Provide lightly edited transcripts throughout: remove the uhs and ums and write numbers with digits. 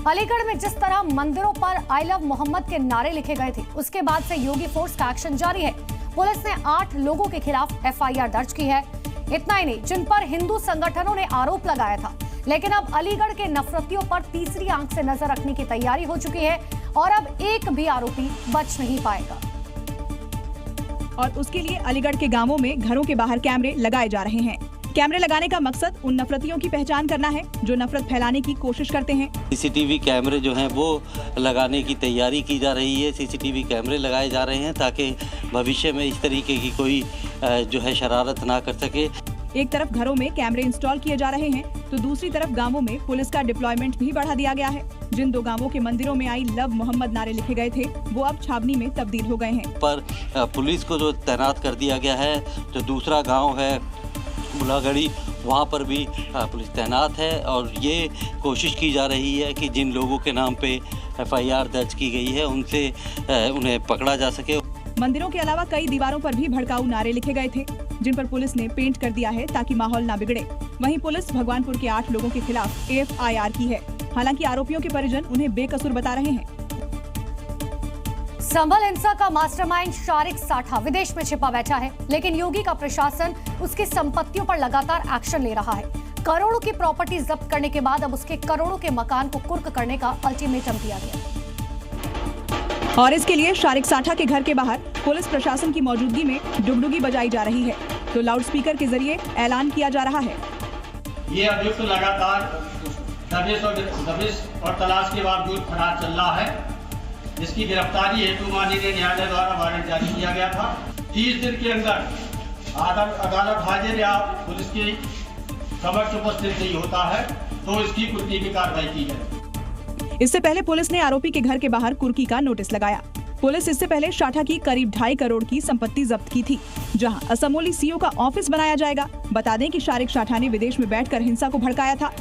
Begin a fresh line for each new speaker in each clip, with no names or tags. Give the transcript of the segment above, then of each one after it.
अलीगढ़ में जिस तरह मंदिरों पर आई लव मोहम्मद के नारे लिखे गए थे, उसके बाद से योगी फोर्स का एक्शन जारी है। पुलिस ने 8 लोगों के खिलाफ एफआईआर दर्ज की है। इतना ही नहीं, जिन पर हिंदू संगठनों ने आरोप लगाया था, लेकिन अब अलीगढ़ के नफरतियों पर तीसरी आंख से नजर रखने की तैयारी हो चुकी है और अब एक भी आरोपी बच नहीं पाएगा।
और उसके लिए अलीगढ़ के गांवों में घरों के बाहर कैमरे लगाए जा रहे हैं। कैमरे लगाने का मकसद उन नफरतियों की पहचान करना है जो नफरत फैलाने की कोशिश करते हैं।
सीसीटीवी कैमरे जो हैं वो लगाने की तैयारी की जा रही है। सीसीटीवी कैमरे लगाए जा रहे हैं ताकि भविष्य में इस तरीके की कोई जो है शरारत ना कर सके।
एक तरफ घरों में कैमरे इंस्टॉल किए जा रहे हैं तो दूसरी तरफ गांवों में पुलिस का डिप्लॉयमेंट भी बढ़ा दिया गया है। जिन 2 गांवों के मंदिरों में आई लव मोहम्मद नारे लिखे गए थे, वो अब छावनी में तब्दील हो गए हैं।
पर पुलिस को जो तैनात कर दिया गया है, जो दूसरा गाँव है बुलागढ़ी, वहाँ पर भी पुलिस तैनात है और ये कोशिश की जा रही है कि जिन लोगों के नाम पे एफआईआर दर्ज की गई है उनसे उन्हें पकड़ा जा सके।
मंदिरों के अलावा कई दीवारों पर भी भड़काऊ नारे लिखे गए थे, जिन पर पुलिस ने पेंट कर दिया है ताकि माहौल ना बिगड़े। वहीं पुलिस भगवानपुर के 8 लोगों के खिलाफ एफआईआर की है। हालांकि आरोपियों के परिजन उन्हें बेकसूर बता रहे हैं।
संभल हिंसा का मास्टरमाइंड शारिक साठा विदेश में छिपा बैठा है, लेकिन योगी का प्रशासन उसकी संपत्तियों पर लगातार एक्शन ले रहा है। करोड़ों की प्रॉपर्टी जब्त करने के बाद अब उसके करोड़ों के मकान को कुर्क करने का अल्टीमेटम दिया गया।
और इसके लिए शारिक साठा के घर के बाहर पुलिस प्रशासन की मौजूदगी में डुगडुगी बजाई जा रही है, तो लाउडस्पीकर के जरिए ऐलान किया जा रहा है।
ये अभियुक्त लगातार दबिश और तलाश के बावजूद फरार चल रहा है, जिसकी गिरफ्तारी हेतु माननीय न्यायालय द्वारा वारंट जारी किया गया था। 30 दिन के अंदर अदालत हाजिर या पुलिस की समक्ष उपस्थित नहीं होता है तो इसकी कुर्की की कार्रवाई की जाए।
इससे पहले पुलिस ने आरोपी के घर के बाहर कुर्की का नोटिस लगाया। पुलिस इससे पहले शाठा की करीब 2.5 करोड़ की संपत्ति जब्त की थी, जहां असमोली सीओ का ऑफिस बनाया जाएगा। बता दें कि शारिक साठा ने विदेश में बैठकर हिंसा को भड़काया था।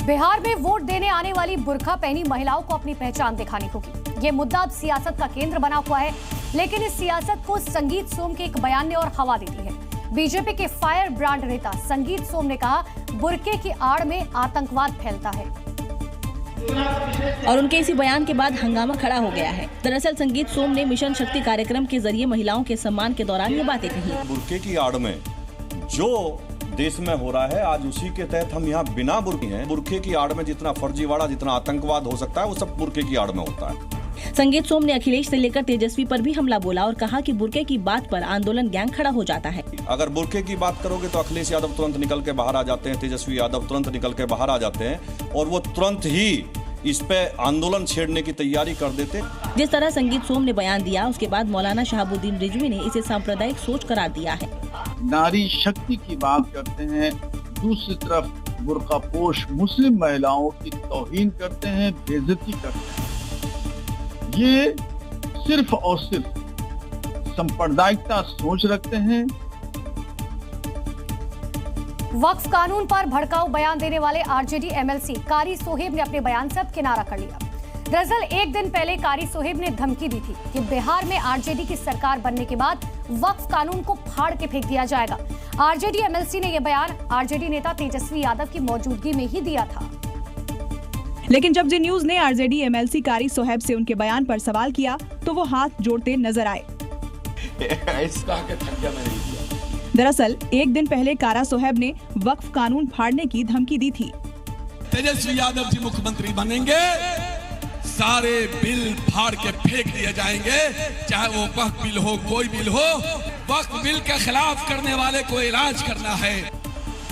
बिहार में वोट देने आने वाली बुर्का पहनी महिलाओं को अपनी पहचान दिखानी होगी। ये मुद्दा अब सियासत का केंद्र बना हुआ है, लेकिन इस सियासत को संगीत सोम के एक बयान ने और हवा दे दी है। बीजेपी के फायर ब्रांड नेता संगीत सोम ने कहा, बुर्के की आड़ में आतंकवाद फैलता है।
और उनके इसी बयान के बाद हंगामा खड़ा हो गया है। दरअसल संगीत सोम ने मिशन शक्ति कार्यक्रम के जरिए महिलाओं के सम्मान के दौरान ये बातें कही।
बुर्के की आड़ में जो देश में हो रहा है, आज उसी के तहत हम यहाँ बिना बुर्के हैं। बुर्के की आड़ में जितना फर्जीवाड़ा, जितना आतंकवाद हो सकता है, वो सब बुर्के की आड़ में होता है।
संगीत सोम ने अखिलेश से लेकर तेजस्वी पर भी हमला बोला और कहा कि बुर्के की बात पर आंदोलन गैंग खड़ा हो जाता है।
अगर बुर्के की बात करोगे तो अखिलेश यादव तुरंत निकल के बाहर आ जाते हैं, तेजस्वी यादव तुरंत निकल के बाहर आ जाते हैं और वो तुरंत ही इस पे आंदोलन छेड़ने की तैयारी कर देते।
जिस तरह संगीत सोम ने बयान दिया, उसके बाद मौलाना शहाबुद्दीन रिजवी ने इसे सांप्रदायिक सोच करार दिया है।
नारी शक्ति की बात करते हैं, दूसरी तरफ बुर्कापोश मुस्लिम महिलाओं की तौहीन करते हैं, बेइज्जती करते हैं। ये सिर्फ और सिर्फ सांप्रदायिकता सोच रखते हैं।
वक्फ कानून पर भड़काऊ बयान देने वाले आरजेडी एमएलसी कारी सोहेब ने अपने बयान से अब किनारा कर लिया। दरअसल एक दिन पहले कारी सोहेब ने धमकी दी थी कि बिहार में आरजेडी की सरकार बनने के बाद वक्फ कानून को फाड़ के फेंक दिया जाएगा। आरजेडी एमएलसी ने यह बयान आरजेडी नेता तेजस्वी यादव की मौजूदगी में ही दिया था।
लेकिन जब जी न्यूज ने आरजेडी एमएलसी कारी सोहेब से उनके बयान पर सवाल किया तो वो हाथ जोड़ते नजर आए। दरअसल एक दिन पहले कारा सोहेब ने वक्फ कानून फाड़ने की धमकी दी थी।
तेजस्वी यादव जी मुख्यमंत्री बनेंगे, सारे बिल फाड़ के फेंक दिए जाएंगे, चाहे वो वक्फ बिल हो, कोई बिल हो। वक्फ बिल के खिलाफ करने वाले को इलाज करना है।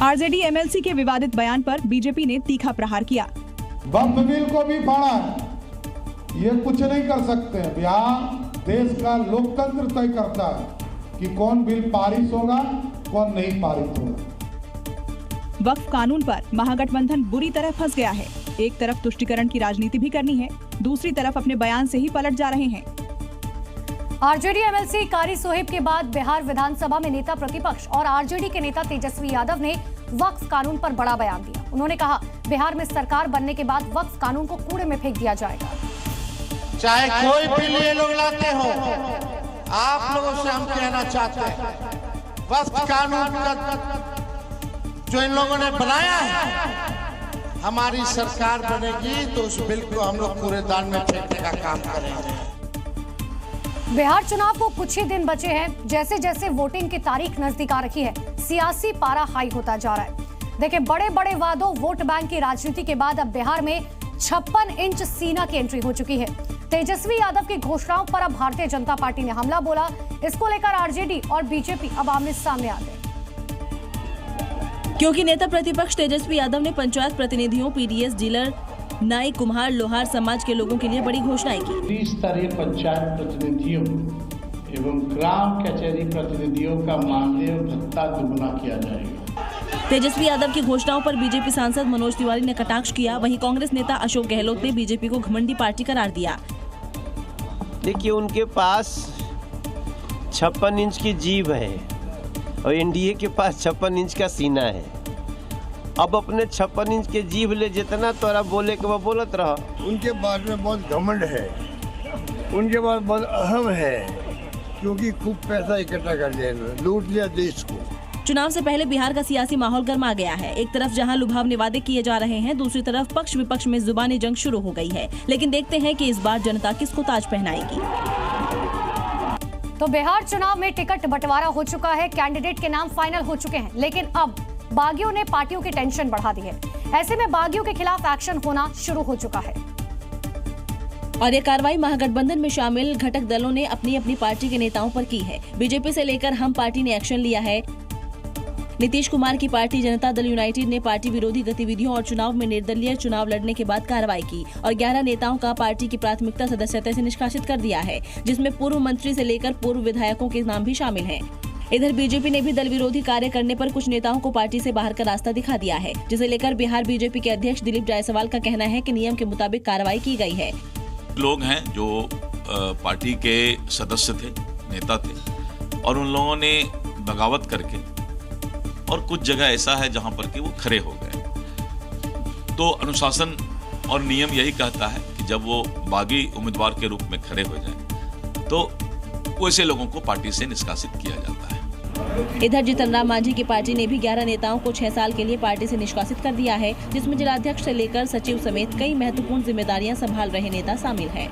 आरजेडी एमएलसी के विवादित बयान पर बीजेपी ने तीखा प्रहार किया।
वक्फ बिल को भी फाड़ा है, ये कुछ नहीं कर सकते हैं। बिहार देश का लोकतंत्र तय करता है कि कौन बिल पारित होगा, कौन नहीं पारित होगा।
वक्फ कानून पर महागठबंधन बुरी तरह फंस गया है। एक तरफ तुष्टीकरण की राजनीति भी करनी है, दूसरी तरफ अपने बयान से ही पलट जा रहे हैं।
आरजेडी एमएलसी कारी सोहेब के बाद बिहार विधानसभा में नेता प्रतिपक्ष और आरजेडी के नेता तेजस्वी यादव ने वक्फ कानून पर बड़ा बयान दिया। उन्होंने कहा, बिहार में सरकार बनने के बाद वक्फ कानून को कूड़े में फेंक दिया जाएगा।
चाहे कोई बिल ये लोग लाते हो, आप लोगों से हम कहना चाहते हैं, वक्फ कानून का जो इन लोगों ने बनाया है, हमारी सरकार बनेगी तो उस बिल को हम लोग कूड़ेदान में फेंकने का काम करेंगे।
बिहार चुनाव को कुछ ही दिन बचे हैं। जैसे जैसे वोटिंग की तारीख नजदीक आ रही है, सियासी पारा हाई होता जा रहा है। देखिए, बड़े बड़े वादों, वोट बैंक की राजनीति के बाद अब बिहार में 56 इंच सीना की एंट्री हो चुकी है। तेजस्वी यादव की घोषणाओं पर अब भारतीय जनता पार्टी ने हमला बोला। इसको लेकर आरजेडी और बीजेपी अब आमने सामने आ गए,
क्योंकि नेता प्रतिपक्ष तेजस्वी यादव ने पंचायत प्रतिनिधियों, पीडीएस, डीलर, नाई, कुम्हार, लोहार समाज के लोगों के लिए बड़ी घोषणाएं की।
त्रिस्तरीय पंचायत प्रतिनिधियों एवं ग्राम कचहरी प्रतिनिधियों का मानदेय भत्ता दुगुना किया जाएगा।
तेजस्वी यादव की घोषणाओं पर बीजेपी सांसद मनोज तिवारी ने कटाक्ष किया। वहीं कांग्रेस नेता अशोक गहलोत ने बीजेपी को घमंडी पार्टी करार दिया।
देखिए, उनके पास 56 इंच की जीभ है और एनडीए के पास 56 इंच का सीना है। अब अपने 56 इंच के जीभ ले, जितना तोरा बोले के वो बोलत रहा।
उनके बारे में बहुत घमंड है, उनके पास बहुत अहम है, क्योंकि खूब पैसा इकट्ठा कर लिया, लूट लिया देश को।
चुनाव से पहले बिहार का सियासी माहौल गर्मा गया है। एक तरफ जहां लुभावने वादे किए जा रहे हैं, दूसरी तरफ पक्ष विपक्ष में जुबानी जंग शुरू हो गई है। लेकिन देखते हैं कि इस बार जनता किसको ताज पहनाएगी।
तो बिहार चुनाव में टिकट बंटवारा हो चुका है, कैंडिडेट के नाम फाइनल हो चुके हैं, लेकिन अब बागियों ने पार्टियों की टेंशन बढ़ा दी है। ऐसे में बागियों के खिलाफ एक्शन होना शुरू हो चुका है
और ये कार्रवाई महागठबंधन में शामिल घटक दलों ने अपनी अपनी पार्टी के नेताओं पर की है। बीजेपी से लेकर हम पार्टी ने एक्शन लिया है। नीतीश कुमार की पार्टी जनता दल यूनाइटेड ने पार्टी विरोधी गतिविधियों और चुनाव में निर्दलीय चुनाव लड़ने के बाद कार्रवाई की और 11 नेताओं का पार्टी की प्राथमिकता सदस्यता से निष्कासित कर दिया है, जिसमें पूर्व मंत्री से लेकर पूर्व विधायकों के नाम भी शामिल हैं। इधर बीजेपी ने भी दल विरोधी कार्य करने पर कुछ नेताओं को पार्टी से बाहर का रास्ता दिखा दिया है, जिसे लेकर बिहार बीजेपी के अध्यक्ष दिलीप जायसवाल का कहना है कि नियम के मुताबिक कार्रवाई की गई है।
लोग हैं जो पार्टी के सदस्य थे, नेता थे, और उन लोगों ने बगावत करके, और कुछ जगह ऐसा है जहां पर कि वो खड़े हो गए। तो अनुशासन और नियम यही कहता है कि जब वो बागी उम्मीदवार के रूप में खड़े हो जाएं, तो वैसे लोगों को पार्टी से निष्कासित किया जाता है।
इधर जीतन राम मांझी की पार्टी ने भी 11 नेताओं को 6 साल के लिए पार्टी से निष्कासित कर दिया है, जिसमें जिलाध्यक्ष से लेकर सचिव समेत कई महत्वपूर्ण जिम्मेदारियां संभाल रहे नेता शामिल हैं।